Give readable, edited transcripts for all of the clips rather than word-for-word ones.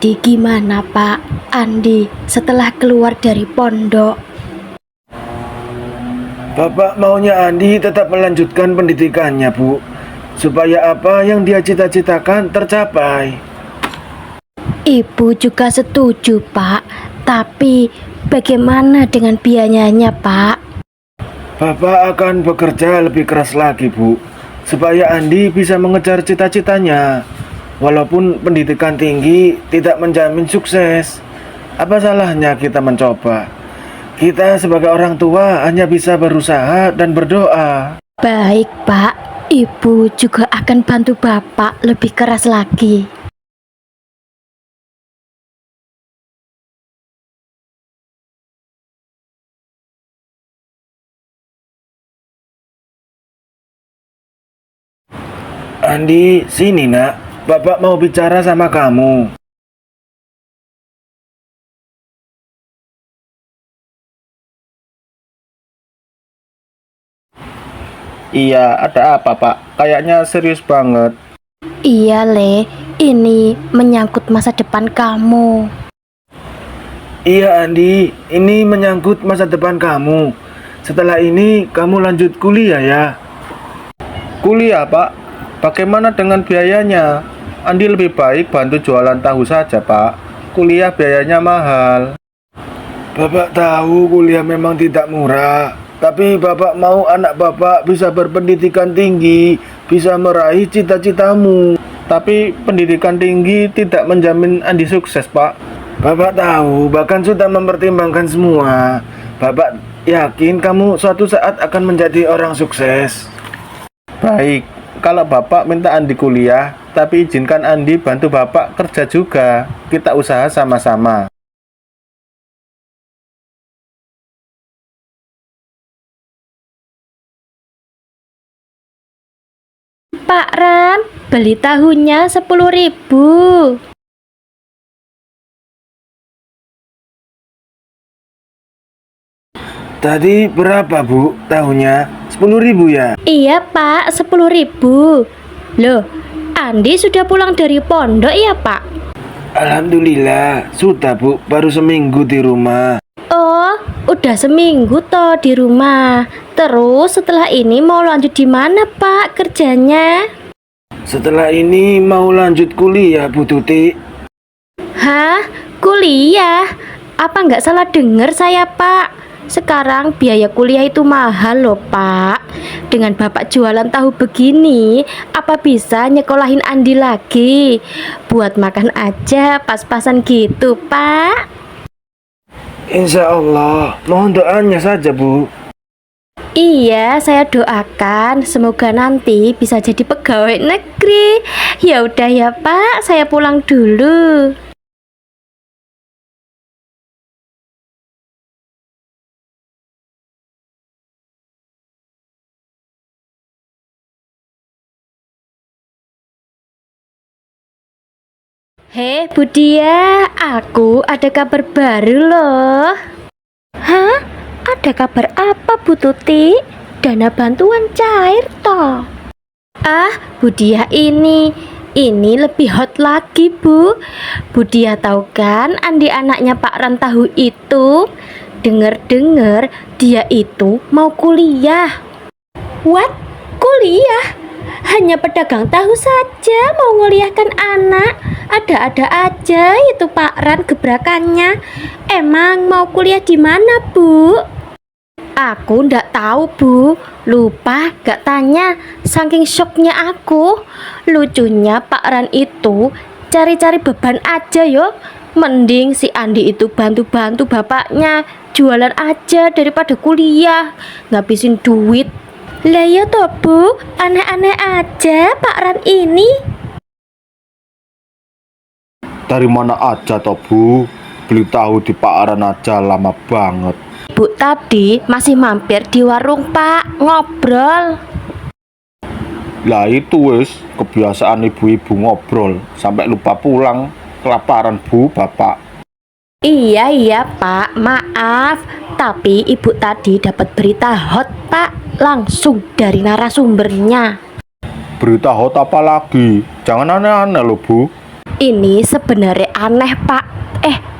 Jadi gimana Pak Andi setelah keluar dari pondok? Bapak maunya Andi tetap melanjutkan pendidikannya, Bu, supaya apa yang dia cita-citakan tercapai. Ibu juga setuju Pak, tapi bagaimana dengan biayanya Pak? Bapak akan bekerja lebih keras lagi, Bu, supaya Andi bisa mengejar cita-citanya. Walaupun pendidikan tinggi tidak menjamin sukses, apa salahnya kita mencoba? Kita sebagai orang tua hanya bisa berusaha dan berdoa. Baik Pak, Ibu juga akan bantu Bapak lebih keras lagi. Andi, sini nak, Bapak mau bicara sama kamu. Iya, ada apa Pak? Kayaknya serius banget. Iya Le, ini menyangkut masa depan kamu. Iya Andi, ini menyangkut masa depan kamu. Setelah ini kamu lanjut kuliah ya. Kuliah Pak? Bagaimana dengan biayanya? Andi lebih baik bantu jualan tahu saja Pak. Kuliah biayanya mahal. Bapak tahu kuliah memang tidak murah, tapi Bapak mau anak Bapak bisa berpendidikan tinggi, bisa meraih cita-citamu. Tapi pendidikan tinggi tidak menjamin Andi sukses Pak. Bapak tahu, bahkan sudah mempertimbangkan semua. Bapak yakin kamu suatu saat akan menjadi orang sukses. Baik, kalau Bapak minta Andi kuliah, tapi izinkan Andi bantu Bapak kerja juga. Kita usaha sama-sama. Pak Ran, beli tahunya 10.000. Tadi berapa Bu tahunnya? 10.000 ya? Iya Pak, 10.000. Loh, Andi sudah pulang dari pondok ya Pak? Alhamdulillah, sudah Bu, baru seminggu di rumah. Oh, udah seminggu toh di rumah. Terus setelah ini mau lanjut di mana Pak kerjanya? Setelah ini mau lanjut kuliah Bu Tuti. Hah? Kuliah? Apa nggak salah dengar saya Pak? Sekarang biaya kuliah itu mahal loh Pak. Dengan Bapak jualan tahu begini, apa bisa nyekolahin Andi lagi? Buat makan aja pas-pasan gitu Pak. Insya Allah, mohon doanya saja Bu. Iya, saya doakan semoga nanti bisa jadi pegawai negeri. Ya udah ya Pak, saya pulang dulu. Hei Budia, aku ada kabar baru loh. Hah? Ada kabar apa Bu Tuti? Dana bantuan cair toh. Ah, Budia ini lebih hot lagi Bu. Budia tahu kan Andi anaknya Pak Rantahu itu? Dengar-dengar dia itu mau kuliah. What? Kuliah? Hanya pedagang tahu saja mau nguliahkan anak. Ada-ada aja itu Pak Ran gebrakannya. Emang mau kuliah di mana Bu? Aku ndak tahu Bu. Lupa gak tanya. Saking syoknya aku. Lucunya Pak Ran itu cari-cari beban aja yo. Mending si Andi itu bantu-bantu bapaknya jualan aja daripada kuliah ngabisin duit. Lah ya toh Bu, aneh-aneh aja Pak Ran ini. Dari mana aja toh Bu? Beli tahu di Pasaran aja lama banget. Bu tadi masih mampir di warung Pak, ngobrol. Lah itu wis kebiasaan ibu-ibu ngobrol sampai lupa pulang. Kelaparan Bu, Bapak. Iya Pak, maaf. Tapi ibu tadi dapat berita hot Pak, langsung dari narasumbernya. Berita hot apa lagi? Jangan aneh-aneh loh Bu. Ini sebenarnya aneh, Pak.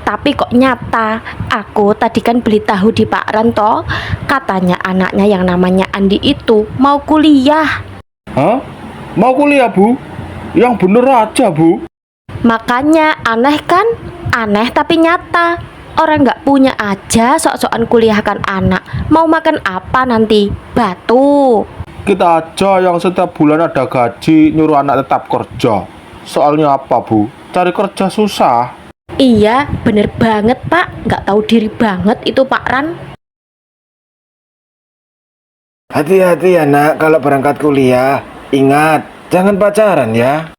Tapi kok nyata. Aku tadi kan beli tahu di Pak Ranto. Katanya anaknya yang namanya Andi itu mau kuliah. Hah? Mau kuliah, Bu? Yang bener aja, Bu. Makanya aneh kan? Aneh tapi nyata. Orang nggak punya aja sok-sokan kuliahkan anak. Mau makan apa nanti? Batu. Kita aja yang setiap bulan ada gaji nyuruh anak tetap kerja. Soalnya apa, Bu? Cari kerja susah. Iya, bener banget, Pak. Nggak tahu diri banget itu Pak Ran. Hati-hati ya nak kalau berangkat kuliah. Ingat, jangan pacaran ya.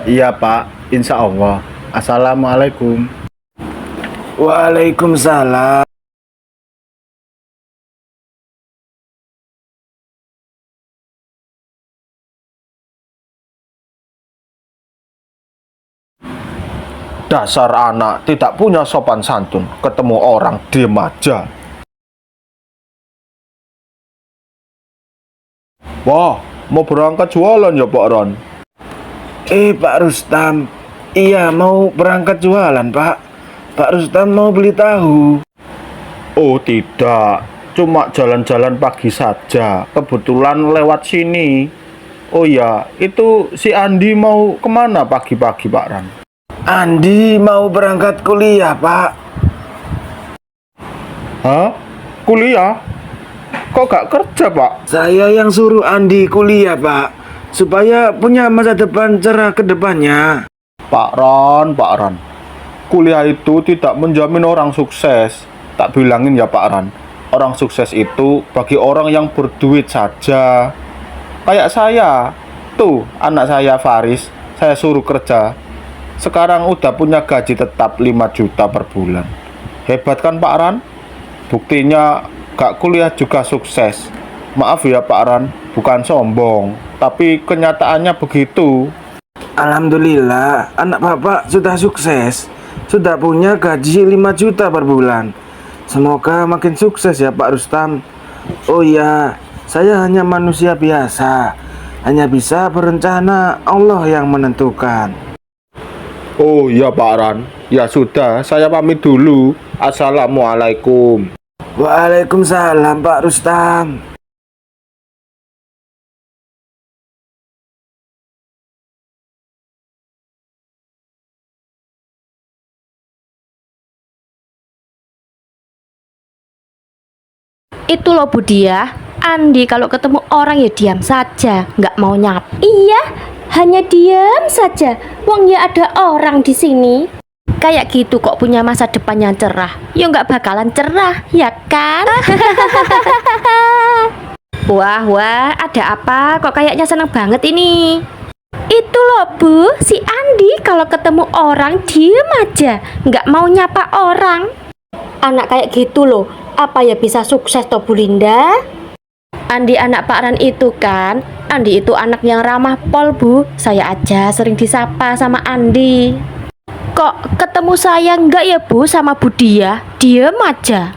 Iya, Pak. Insya Allah. Assalamualaikum. Waalaikumsalam. Dasar anak tidak punya sopan santun. Ketemu orang diem aja. Wah, mau berangkat jualan ya, Pak Ron? Pak Rustam. Iya, mau berangkat jualan, Pak. Pak Rustam mau beli tahu. Oh, tidak. Cuma jalan-jalan pagi saja. Kebetulan lewat sini. Oh ya, itu si Andi mau kemana pagi-pagi, Pak Ran? Andi mau berangkat kuliah, Pak. Hah? Kuliah? Kok gak kerja, Pak? Saya yang suruh Andi kuliah, Pak. Supaya punya masa depan cerah ke depannya. Pak Ron. Kuliah itu tidak menjamin orang sukses. Tak bilangin ya, Pak Ran. Orang sukses itu bagi orang yang berduit saja. Kayak saya. Tuh, anak saya Faris, saya suruh kerja. Sekarang udah punya gaji tetap 5 juta per bulan. Hebat kan, Pak Ran? Buktinya gak kuliah juga sukses. Maaf ya, Pak Ran, bukan sombong, tapi kenyataannya begitu. Alhamdulillah, anak bapak sudah sukses. Sudah punya gaji 5 juta per bulan. Semoga makin sukses ya Pak Rustam. Oh ya, saya hanya manusia biasa. Hanya bisa berencana, Allah yang menentukan. Oh iya, Pak Ran. Ya sudah, saya pamit dulu. Assalamualaikum. Waalaikumsalam Pak Rustam. Itu loh Budia, Andi kalau ketemu orang ya diam saja, nggak mau nyapa. Iya, hanya diam saja. Wong ya ada orang di sini. Kayak gitu kok punya masa depan yang cerah. Ya nggak bakalan cerah, ya kan? Wah, ada apa? Kok kayaknya seneng banget ini. Itu loh Bu, si Andi kalau ketemu orang diem aja, nggak mau nyapa orang. Anak kayak gitu loh, apa ya bisa sukses toh Bu Linda? Andi anak Pak Ran itu kan, Andi itu anak yang ramah pol Bu. Saya aja sering disapa sama Andi. Kok ketemu saya enggak ya Bu sama Bu Dia? Diem aja.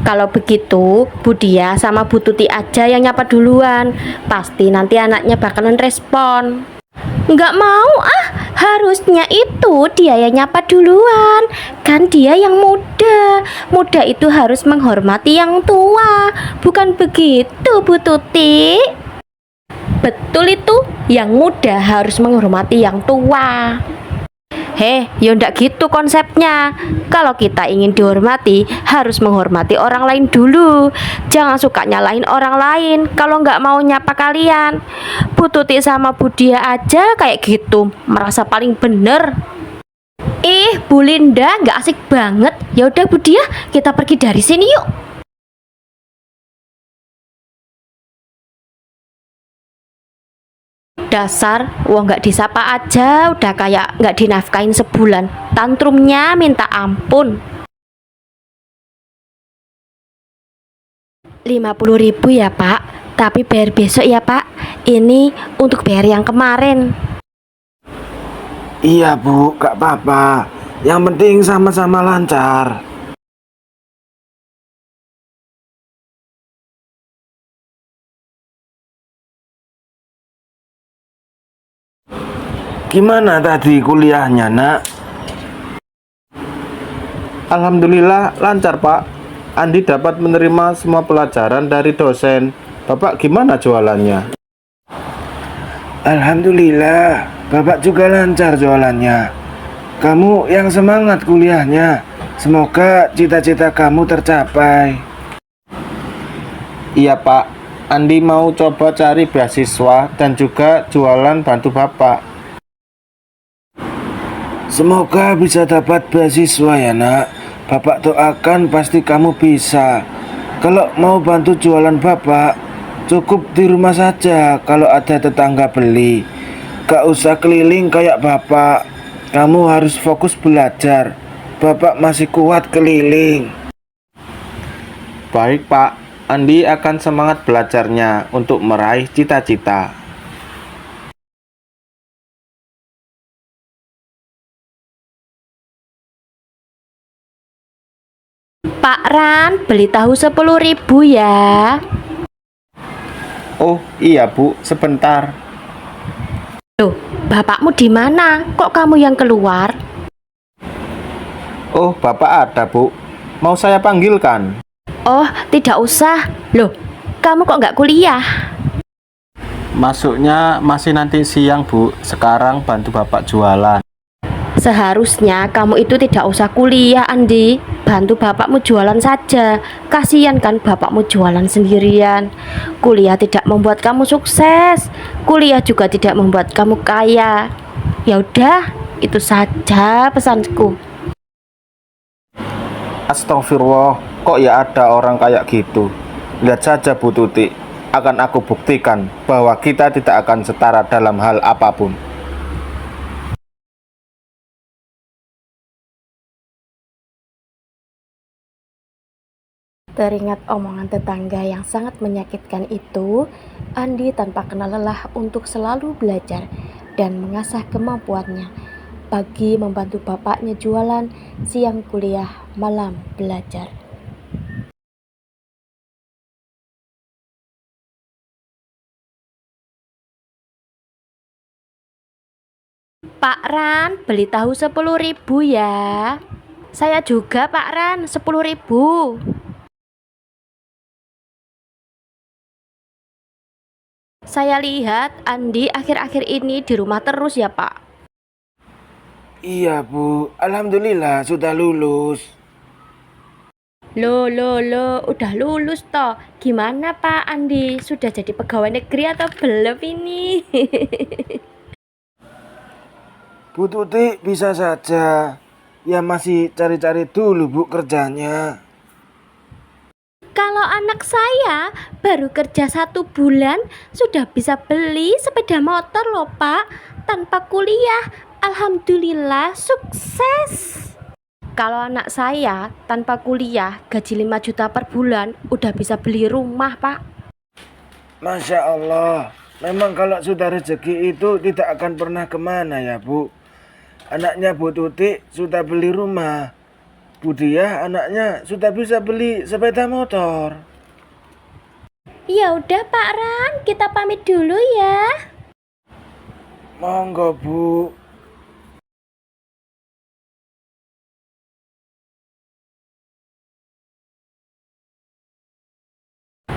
Kalau begitu, Bu Dia sama Bu Tuti aja yang nyapa duluan. Pasti nanti anaknya bakalan respon. Nggak mau ah, harusnya itu dia yang nyapa duluan. Kan dia yang muda. Muda itu harus menghormati yang tua. Bukan begitu Bu Tuti? Betul itu, yang muda harus menghormati yang tua. Ya ndak gitu konsepnya. Kalau kita ingin dihormati, harus menghormati orang lain dulu. Jangan suka nyalahin orang lain kalau nggak mau nyapa kalian. Bu Tuti sama Bu Dia aja kayak gitu, merasa paling bener. Bu Linda nggak asik banget. Ya udah Bu Dia, kita pergi dari sini yuk. Dasar, wong nggak disapa aja udah kayak nggak dinafkain sebulan. Tantrumnya minta ampun. 50.000 ya Pak, tapi bayar besok ya Pak. Ini untuk bayar yang kemarin. Iya Bu, gak apa-apa. Yang penting sama-sama lancar. Gimana tadi kuliahnya, Nak? Alhamdulillah lancar, Pak. Andi dapat menerima semua pelajaran dari dosen. Bapak gimana jualannya? Alhamdulillah, Bapak juga lancar jualannya. Kamu yang semangat kuliahnya. Semoga cita-cita kamu tercapai. Iya, Pak. Andi mau coba cari beasiswa dan juga jualan bantu Bapak. Semoga bisa dapat beasiswa ya, Nak. Bapak doakan pasti kamu bisa. Kalau mau bantu jualan Bapak, cukup di rumah saja kalau ada tetangga beli. Gak usah keliling kayak Bapak. Kamu harus fokus belajar. Bapak masih kuat keliling. Baik, Pak. Andi akan semangat belajarnya untuk meraih cita-cita. Pak Ran, beli tahu 10.000 ya. Oh, iya, Bu. Sebentar. Loh, bapakmu di mana? Kok kamu yang keluar? Oh, Bapak ada, Bu. Mau saya panggilkan? Oh, tidak usah. Loh, kamu kok nggak kuliah? Masuknya masih nanti siang, Bu. Sekarang bantu Bapak jualan. Seharusnya kamu itu tidak usah kuliah, Andi. Bantu bapakmu jualan saja. Kasihan kan bapakmu jualan sendirian. Kuliah tidak membuat kamu sukses. Kuliah juga tidak membuat kamu kaya. Ya udah, itu saja pesanku. Astagfirullah, kok ya ada orang kayak gitu? Lihat saja, Bu Tuti. Akan aku buktikan bahwa kita tidak akan setara dalam hal apapun. Teringat omongan tetangga yang sangat menyakitkan itu, Andi tanpa kenal lelah untuk selalu belajar dan mengasah kemampuannya. Pagi membantu bapaknya jualan, siang kuliah, malam belajar. Pak Ran, beli tahu 10.000 ya. Saya juga Pak Ran, 10.000. Saya lihat Andi akhir-akhir ini di rumah terus ya, Pak. Iya, Bu. Alhamdulillah sudah lulus. Loh, udah lulus toh. Gimana Pak Andi? Sudah jadi pegawai negeri atau belum ini? Bu Tuti bisa saja. Ya masih cari-cari dulu, Bu, kerjanya. Kalau anak saya baru kerja 1 bulan sudah bisa beli sepeda motor loh Pak, tanpa kuliah. Alhamdulillah sukses. Kalau anak saya tanpa kuliah gaji 5 juta per bulan udah bisa beli rumah Pak. Masya Allah. Memang kalau sudah rezeki itu tidak akan pernah kemana ya, Bu. Anaknya Bu Tuti sudah beli rumah. Bu Diah anaknya sudah bisa beli sepeda motor. Ya udah Pak Ran, kita pamit dulu ya. Monggo, Bu.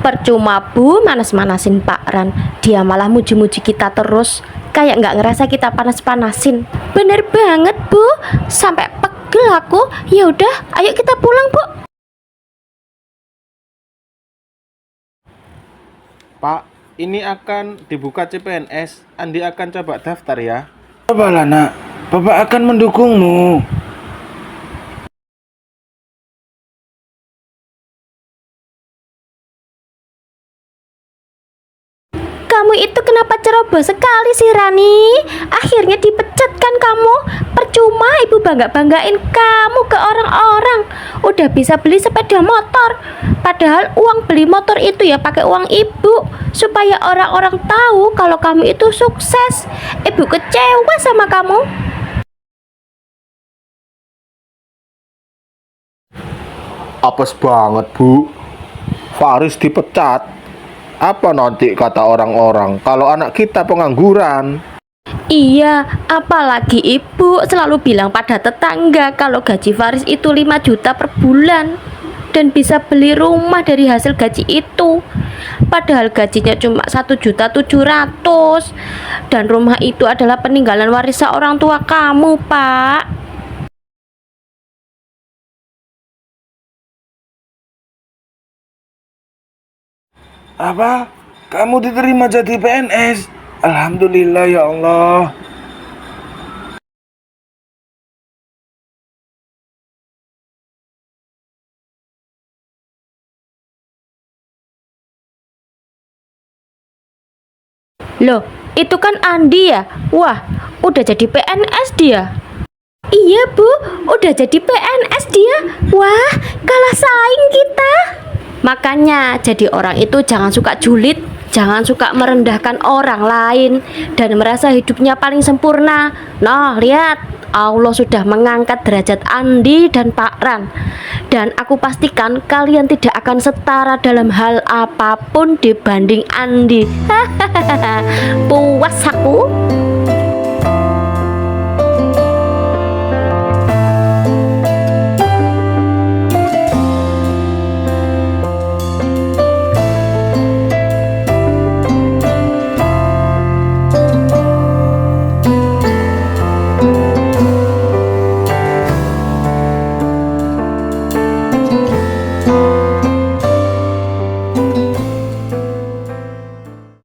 Percuma Bu manas-manasin Pak Ran. Dia malah muji-muji kita terus. Kayak nggak ngerasa kita panas-panasin. Bener banget Bu, sampai pegel aku. Ya udah, ayo kita pulang Bu. Pak, ini akan dibuka CPNS. Andi akan coba daftar ya. Cobalah, Nak. Bapak akan mendukungmu. Kamu itu kenapa ceroboh sekali sih Rani? Akhirnya dipecat kan kamu? Percuma ibu bangga-banggain kamu ke orang-orang. Udah bisa beli sepeda motor. Padahal uang beli motor itu ya pakai uang ibu. Supaya orang-orang tahu kalau kamu itu sukses. Ibu kecewa sama kamu. Apes banget, Bu. Faris dipecat. Apa nanti kata orang-orang kalau anak kita pengangguran? Iya, apalagi ibu selalu bilang pada tetangga kalau gaji Faris itu 5 juta per bulan dan bisa beli rumah dari hasil gaji itu. Padahal gajinya cuma 1.700.000 dan rumah itu adalah peninggalan warisan orang tua kamu, Pak. Apa? Kamu diterima jadi PNS? Alhamdulillah ya Allah. Loh, itu kan Andi ya? Wah, udah jadi PNS dia. Iya bu, udah jadi PNS dia. Wah, kalah saing kita. Makanya jadi orang itu jangan suka julid, jangan suka merendahkan orang lain dan merasa hidupnya paling sempurna. Nah, lihat, Allah sudah mengangkat derajat Andi dan Pak Ran. Dan aku pastikan kalian tidak akan setara dalam hal apapun dibanding Andi. Puas aku.